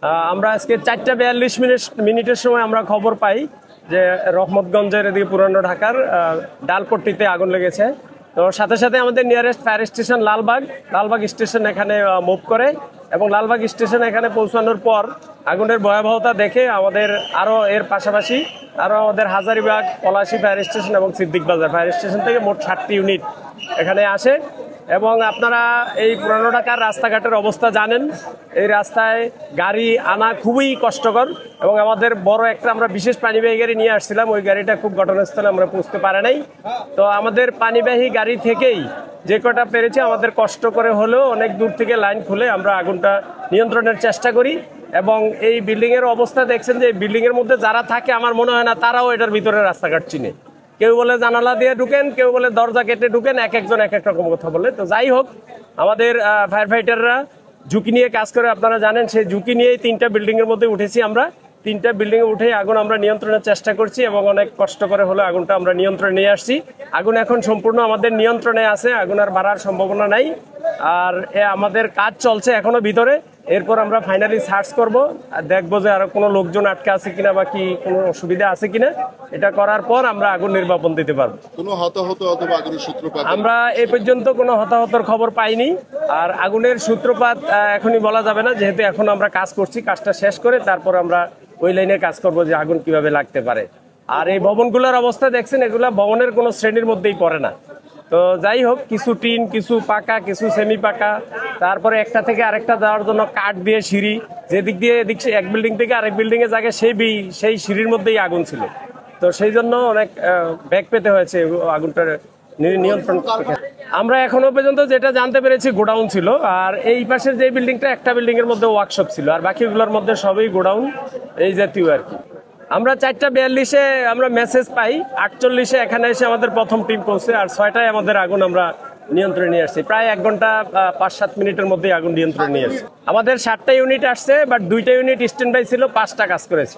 আমরা আজকে 4:42 মিনিটের সময় আমরা খবর পাই যে রহমতগঞ্জের এদিকে পুরানো ঢাকার ডালপট্টিতে আগুন লেগেছে। তো সাথে সাথে আমাদের nearest fire station Lalbagh station এখানে মুভ করে এবং লালবাগ স্টেশন এখানে পৌঁছানোর পর আগুনের ভয়াবহতা দেখে আমাদের আরও এর পাশাপাশি আরও আমাদের হাজারীবাগ, পলাশী ফায়ার স্টেশন এবং সিদ্দিক বাজার ফায়ার স্টেশন থেকে মোট 7টি ইউনিট এখানে আসে। এবং আপনারা এই পুরানো ঢাকার রাস্তাঘাটের অবস্থা জানেন, এই রাস্তায় গাড়ি আনা খুবই কষ্টকর এবং আমাদের বড় একটা আমরা বিশেষ পানিবাহী গাড়ি নিয়ে আসছিলাম, ওই গাড়িটা খুব ঘটনাস্থলে আমরা পৌঁছতে পারে নাই। তো আমাদের পানিবাহী গাড়ি থেকেই যে কটা পেরেছে আমাদের কষ্ট করে হলেও অনেক দূর থেকে লাইন খুলে আমরা আগুনটা নিয়ন্ত্রণের চেষ্টা করি। এবং এই বিল্ডিংয়ের অবস্থা দেখছেন যে এই বিল্ডিংয়ের মধ্যে যারা থাকে আমার মনে হয় না তারাও এটার ভিতরে রাস্তাঘাট চিনে। কেউ বলে জানালা দিয়ে ঢুকেন, কেউ বলে দরজা কেটে ঢুকেন, এক একজন এক এক রকম কথা বলে। তো যাই হোক, আমাদের ফায়ার ফাইটাররা ঝুঁকি নিয়ে কাজ করে, আপনারা জানেন সেই ঝুঁকি নিয়েই 3টা বিল্ডিংয়ের মধ্যে উঠেছি আমরা। 3টা বিল্ডিংয়ে উঠে আগুন আমরা নিয়ন্ত্রণের চেষ্টা করছি এবং অনেক কষ্ট করে হলে আগুনটা আমরা নিয়ন্ত্রণে নিয়ে আসছি। আগুন এখন সম্পূর্ণ আমাদের নিয়ন্ত্রণে আছে, আগুন আর বাড়ার সম্ভাবনা নাই। আর আমাদের কাজ চলছে এখনো ভিতরে, এরপর আমরা ফাইনালি সার্চ করব আর দেখবো যে আরো কোনো লোকজন আটকে আছে কিনা বা কি কোনো অসুবিধা আছে কিনা। এটা করার পর আমরা আগুন নির্বাপন দিতে পারবো। কোনো হতাহত অথবা আগুনের সূত্রপাত আমরা এ পর্যন্ত কোনো হতাহতর খবর পাইনি। আর আগুনের সূত্রপাত এখনই বলা যাবে না, যেহেতু এখন আমরা কাজ করছি, কাজটা শেষ করে তারপর আমরা ওই লাইনে কাজ করব যে আগুন কিভাবে লাগতে পারে। আর এই ভবনগুলোর অবস্থা দেখছেন, এগুলা ভবনের কোনো শ্রেণীর মধ্যেই পড়ে না। তো যাই হোক, কিছু টিন, কিছু পাকা, কিছু সেমি পাকা, তারপরে একটা থেকে আরেকটা যাওয়ার জন্য কাঠ দিয়ে সিঁড়ি, যেদিক দিয়ে এদিক এক বিল্ডিং থেকে আরেক বিল্ডিং এ জায়গায় সেই সিঁড়ির মধ্যেই আগুন ছিল। তো সেই জন্য অনেক ব্যাগ পেতে হয়েছে আগুনটা নিয়ন্ত্রণ। আমরা এখনো পর্যন্ত যেটা জানতে পেরেছি গোডাউন ছিল, আর এই পাশের যে বিল্ডিংটা একটা বিল্ডিং এর মধ্যে ওয়ার্কশপ ছিল, আর বাকিগুলোর মধ্যে সবই গোডাউন এই জাতীয় আর কি। আমরা 4:42-এ আমরা মেসেজ পাই, 48-এ এখানে এসে আমাদের প্রথম টিম পৌঁছে, আর 6টায় আমাদের আগুন আমরা নিয়ন্ত্রণে নিয়ে আসছি। প্রায় 1 ঘন্টা 5-7 মিনিটের মধ্যে আগুন নিয়ন্ত্রণে নিয়ে আসছি। আমাদের 7টা ইউনিট আসছে, বাট 2টা ইউনিট স্ট্যান্ড বাই ছিল, 5টা কাজ করেছে।